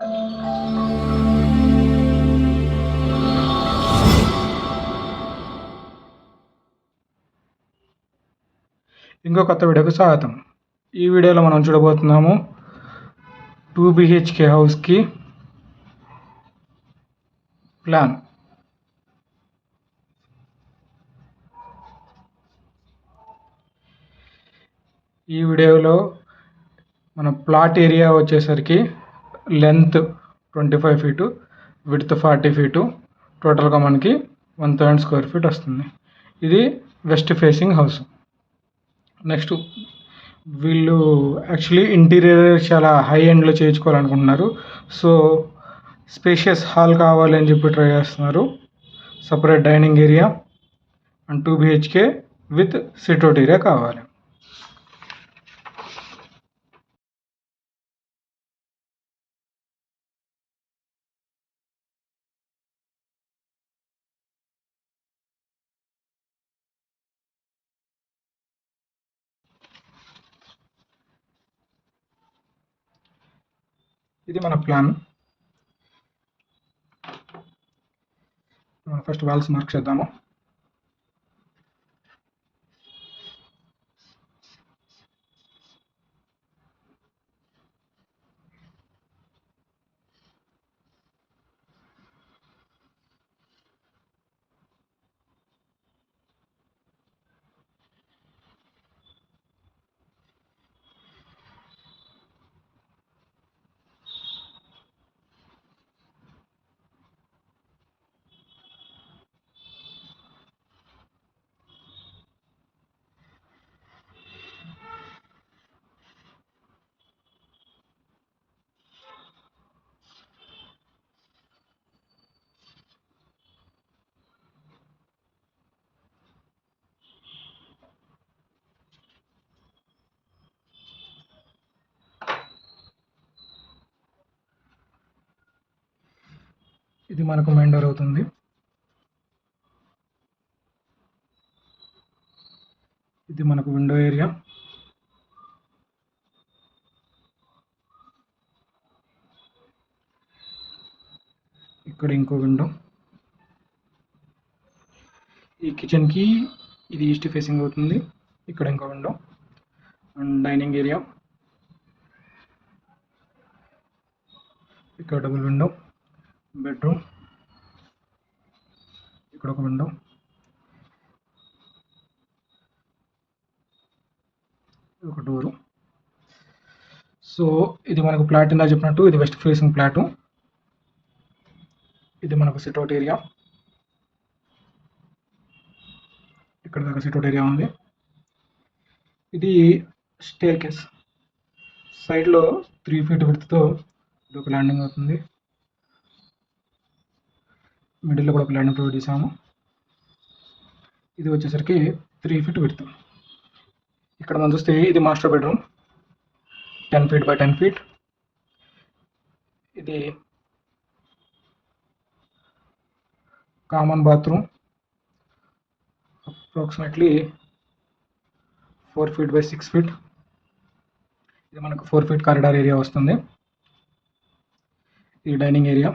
ఇంకో కొత్త వీడియోకి స్వాగతం. ఈ వీడియోలో మనం చూడబోతున్నాము 2 BHK హౌస్కి ప్లాన్. ఈ వీడియోలో మన ప్లాట్ ఏరియా వచ్చేసరికి లెంత్ 25 ఫీటు, విడ్త్ 40 ఫీటు, టోటల్గా మనకి 1000 స్క్వేర్ ఫీట్ వస్తుంది. ఇది వెస్ట్ ఫేసింగ్ హౌస్. నెక్స్ట్ వీళ్ళు యాక్చువల్లీ ఇంటీరియర్ చాలా హై ఎండ్లో చేయించుకోవాలనుకుంటున్నారు. సో స్పేషియస్ హాల్ కావాలి అని చెప్పి ట్రై చేస్తున్నారు. Separate dining area and 2 BHK with sit-out area కావాలి. ఇది మన ప్లాన్. ఫస్ట్ వాల్స్ మార్క్ చేద్దాము. ఇది మనకు మెయిన్ డోర్ అవుతుంది. ఇది మనకు విండో ఏరియా. ఇక్కడ ఇంకో విండో. ఈ కిచెన్కి ఇది ఈస్ట్ ఫేసింగ్ అవుతుంది. ఇక్కడ ఇంకో విండో అండ్ డైనింగ్ ఏరియా. ఇక్కడ డబుల్ విండో. బెడ్రూమ్, ఇక్కడ ఒక విండో, ఒక డోరు. సో ఇది మనకు ప్లాట్ ఇందా చెప్పినట్టు ఇది వెస్ట్ ఫేసింగ్ ప్లాటు. ఇది మనకు సిట్అవుట్ ఏరియా. ఇక్కడ దాకా సిట్అవుట్ ఏరియా ఉంది. ఇది స్టేర్ కేస్. సైడ్లో 3 ఫీట్ విడ్త్తో ఇది ఒక ల్యాండింగ్ అవుతుంది. మిడిల్లో కూడా ఒక ల్యాండింగ్ ప్రొవైడ్ చేసాము. ఇది వచ్చేసరికి 3 ఫీట్ విడ్త్. ఇక్కడ మనం చూస్తే ఇది master bedroom 10 feet by 10 feet. ఇది common bathroom approximately 4 feet by 6 feet. ఇది మనకు 4 ఫీట్ కారిడార్ ఏరియా వస్తుంది. ఇది డైనింగ్ ఏరియా.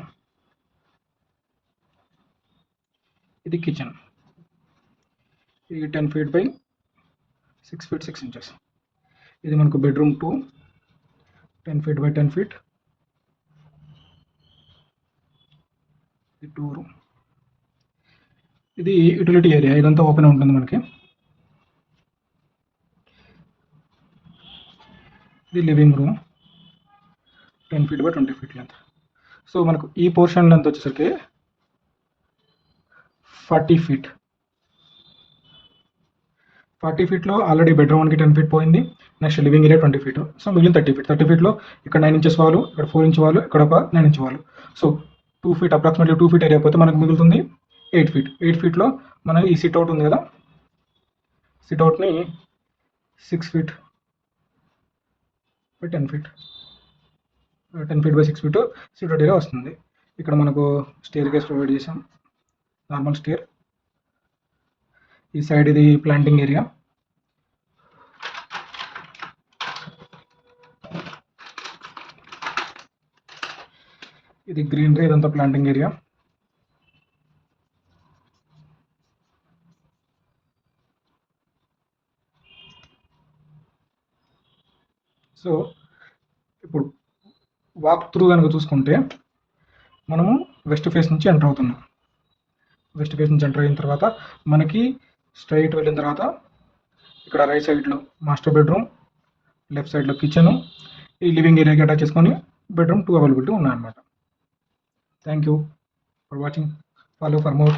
ఇది కిచెన్. ఇది 10 ఫీట్ బై 6 ఫీట్ 6 ఇంచెస్. ఇది మనకు బెడ్రూమ్ 2 10 ఫీట్ బై 10 ఫీట్. ఇది 2 రూమ్. ఇది యూటిలిటీ ఏరియా. ఇదంతా ఓపెన్ ఉంటుంది మనకి. ఇది living room 10 feet by 20 feet length. So మనకు ఈ పోర్షన్ లెంత్ వచ్చేసరికి 40 ఫీట్. 40 ఫీట్లో ఆల్రెడీ బెడ్రూమ్ 1కి 10 ఫీట్ పోయింది. Next living area 20 feet. So మిగిలిన 30 ఫీట్. 30 ఫీట్లో ఇక్కడ 9 ఇంచెస్ వాలు, ఇక్కడ 4 ఇంచ్ వాలు, ఇక్కడ ఒక 9 ఇంచ్ వాలు. So 2 feet approximately 2 feet area పోతే మనకు మిగులుతుంది 8 ఫీట్. 8 ఫీట్లో మనం ఈ సిట్అవుట్ ఉంది కదా, సిట్అవుట్ని 6 feet by 10 feet 10 feet by 6 feet sit-out area వస్తుంది. ఇక్కడ మనకు స్టేర్ కేస్ ప్రొవైడ్ చేసాం, నార్మల్ స్టేర్. ఈ సైడ్ ఇది ప్లాంటింగ్ ఏరియా. ఇది గ్రీనరీ, ఇదంతా ప్లాంటింగ్ ఏరియా. సో ఇప్పుడు వాక్ త్రూ కనుక చూసుకుంటే మనము వెస్ట్ ఫేస్ నుంచి ఎంటర్ అవుతున్నాం. వెస్ట్ ఫేస్ నుంచి ఎంటర్ అయిన తర్వాత మనకి స్ట్రైట్ వెళ్ళిన తర్వాత ఇక్కడ రైట్ సైడ్లో మాస్టర్ బెడ్రూమ్, లెఫ్ట్ సైడ్లో కిచెను, ఈ లివింగ్ ఏరియాకి అటాచ్ చేసుకొని బెడ్రూమ్ 2 అవైలబిలిటీ ఉన్నాయన్నమాట. Thank you for watching. Follow for more.